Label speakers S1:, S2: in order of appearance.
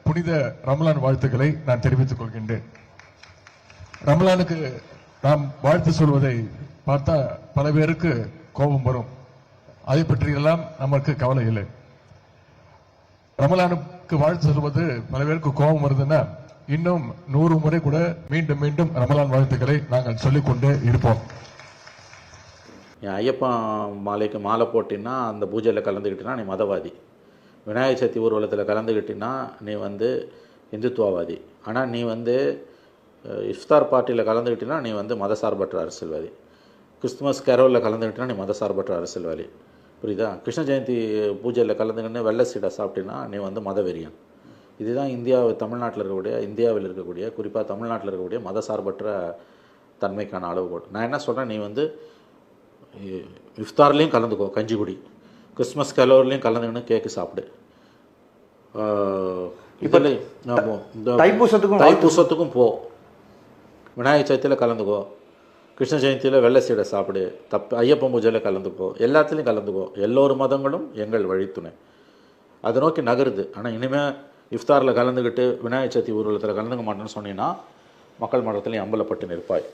S1: புனித ரமலான் வாழ்த்துக்களை நான் தெரிவித்துக் கொள்கின்றேன். ரமலானுக்கு நாம் வாழ்த்து சொல்வதை பார்த்தா பல பேருக்கு கோபம் வரும். அதை பற்றியெல்லாம் நமக்கு கவலை இல்லை. ரமலானுக்கு வாழ்த்து சொல்வது பல பேருக்கு கோபம் வருதுன்னா இன்னும் 100 முறை கூட மீண்டும் மீண்டும் ரமலான் வாழ்த்துக்களை நாங்கள் சொல்லிக்கொண்டே இருப்போம்.
S2: ஐயப்பன் மாலைக்கு மாலை போட்டின்னா அந்த பூஜையில் கலந்துக்கிட்டினா நீ மதவாதி, விநாயகர் சதுர்த்தி ஊர்வலத்தில் கலந்துக்கிட்டினா நீ இந்துத்துவவாதி, ஆனால் நீ இஃப்தார் பார்ட்டியில் கலந்துக்கிட்டினா நீ மதசார்பற்ற அரசியல்வாதி, கிறிஸ்துமஸ் கேரோலில் கலந்துக்கிட்டினா நீ மதசார்பற்ற அரசியல்வாதி. புரியுதா? கிருஷ்ண ஜெயந்தி பூஜையில் கலந்துக்கிட்டு வெள்ளை சீடை சாப்பிட்டினா நீ மதவெறியன். இதுதான் இந்தியாவில் இருக்கக்கூடிய குறிப்பாக தமிழ்நாட்டில் இருக்கக்கூடிய மதசார்பற்ற தன்மைக்கான அளவுகோல். நான் என்ன சொல்கிறேன், நீ இஃப்தார்லேயும் கலந்துக்கோ, கஞ்சி குடி, கிறிஸ்மஸ் கலோர்லேயும் கலந்துக்கின்னு கேக்கு சாப்பிடு, தைப்பூசத்துக்கும் போ, விநாயகர் சதுர்த்தியில் கலந்துக்கோ, கிருஷ்ண ஜெயந்தியில் வெள்ளை சீடை சாப்பிடு, ஐயப்பன் பூஜையில் கலந்துக்கோ, எல்லாத்துலேயும் கலந்துக்கோ. எல்லோரு மதங்களும் எங்கள் வழித்துணை. அதை நோக்கி நகருது. ஆனால் இனிமேல் இஃப்தாரில் கலந்துக்கிட்டு விநாயகர் சதுர்த்தி ஊர்வலத்தில் கலந்துக்க மாட்டேன்னு சொன்னீங்கன்னா மக்கள் மன்றத்தில் அம்பலப்பட்டு நிற்பாய்.